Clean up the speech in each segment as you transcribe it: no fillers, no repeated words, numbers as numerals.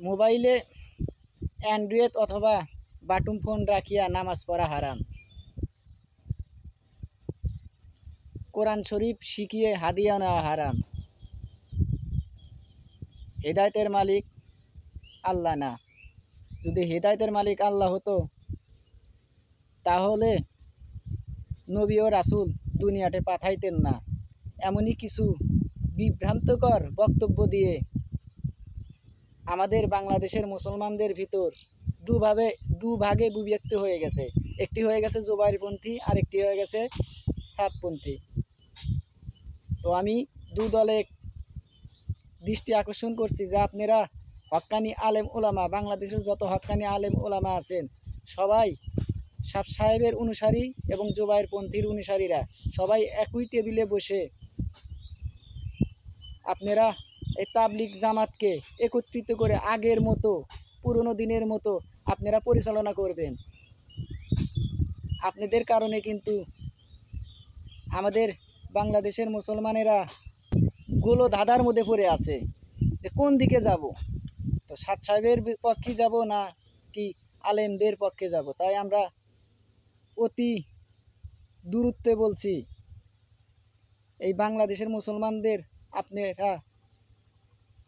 মোবাইলে অ্যান্ড্রয়েড অথবা button phone রাখিয়া নামাজ পড়া হারাম। কোরআন শরীফ শিখিয়ে হাদিয়া নেওয়া হারাম। হেদায়েতের মালিক আল্লাহ না। যদি হেদায়েতের মালিক আল্লাহ হতো তাহলে নবী ও রাসূল দুনিয়াতে পাঠাইতেন না। এমনই কিছু বিভ্রান্তকর বক্তব্য দিয়ে আমাদের বাংলাদেশের মুসলমানদের ভিতর দুভাগে বিভক্ত হয়ে গেছে। একটি হয়ে গেছে জুবাইরপন্থী আর একটি হয়ে গেছে সাদপন্থী। তো আমি দু দলে দৃষ্টি আকর্ষণ করছি যে আপনারা হক্কানি আলেম ওলামা, বাংলাদেশের যত হক্কানি আলেম ওলামা আছেন সবাই সাদ সাহেবের অনুসারী এবং জুবাইরপন্থীর অনুসারীরা সবাই একই টেবিলে বসে আপনারা এই তাবলিগ জামাতকে একত্রিত করে আগের মতো পুরনো দিনের মতো আপনারা পরিচালনা করবেন। আপনাদের কারণে কিন্তু আমাদের বাংলাদেশের মুসলমানেরা গোলো ধাঁধার মধ্যে পড়ে আছে যে কোন দিকে যাব। তো সাদ সাহেবের পক্ষে যাব না কি আলেমদের পক্ষে যাব। তাই আমরা অতি দূরত্বে বলছি এই বাংলাদেশের মুসলমানদের আপনারা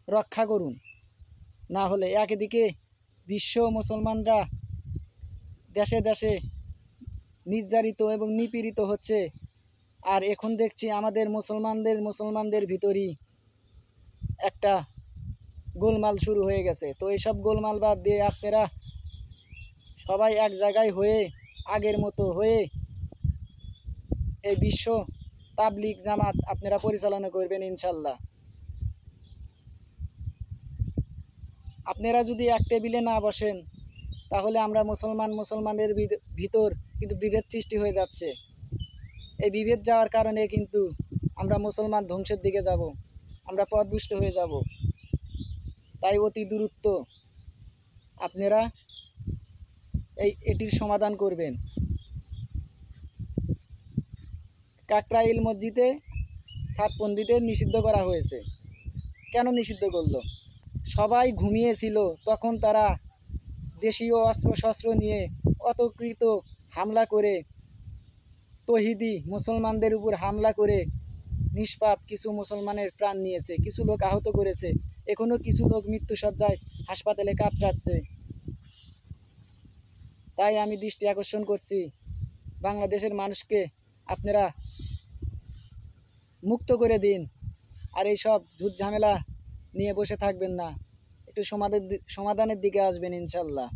রক্ষা করুন। না হলে একদিকে বিশ্ব মুসলমানরা দেশে দেশে নির্যাতিত এবং নিপীড়িত হচ্ছে, আর এখন দেখছি আমাদের মুসলমানদের ভিতরই একটা গোলমাল শুরু হয়ে গেছে। তো এইসব গোলমাল বাদ দিয়ে আপনারা সবাই এক জায়গায় হয়ে আগের মতো হয়ে এই বিশ্ব তাবলিগ জামাত আপনারা পরিচালনা করবেন ইনশাল্লাহ। আপনারা যদি এক টেবিলে না বসেন তাহলে আমরা মুসলমানদের ভিতর কিন্তু বিভেদ সৃষ্টি হয়ে যাচ্ছে। এই বিভেদ যাওয়ার কারণে কিন্তু আমরা মুসলমান ধ্বংসের দিকে যাব, আমরা পথভ্রষ্ট হয়ে যাব। তাই অতি দূরত্ব আপনারা এটির সমাধান করবেন। কাকরাইল মসজিদে সাদপন্থীদের নিষিদ্ধ করা হয়েছে। কেন নিষিদ্ধ করলো? সবাই ঘুমিয়েছিল, তখন তারা দেশীয় অস্ত্রশস্ত্র নিয়ে অতর্কিত হামলা করে তৌহিদি মুসলমানদের উপর হামলা করে নিষ্পাপ কিছু মুসলমানের প্রাণ নিয়েছে, কিছু লোক আহত করেছে, এখনো কিছু লোক মৃত্যুসজ্জায় হাসপাতালে কাতরাচ্ছে। তাই আমি দৃষ্টি আকর্ষণ করছি বাংলাদেশের মানুষকে আপনারা মুক্ত করে দিন, আর এইসব ঝুট ঝামেলা নিয়ে বসে থাকবেন না, একটু সমাধানের দিকে আসবেন ইনশাল্লাহ।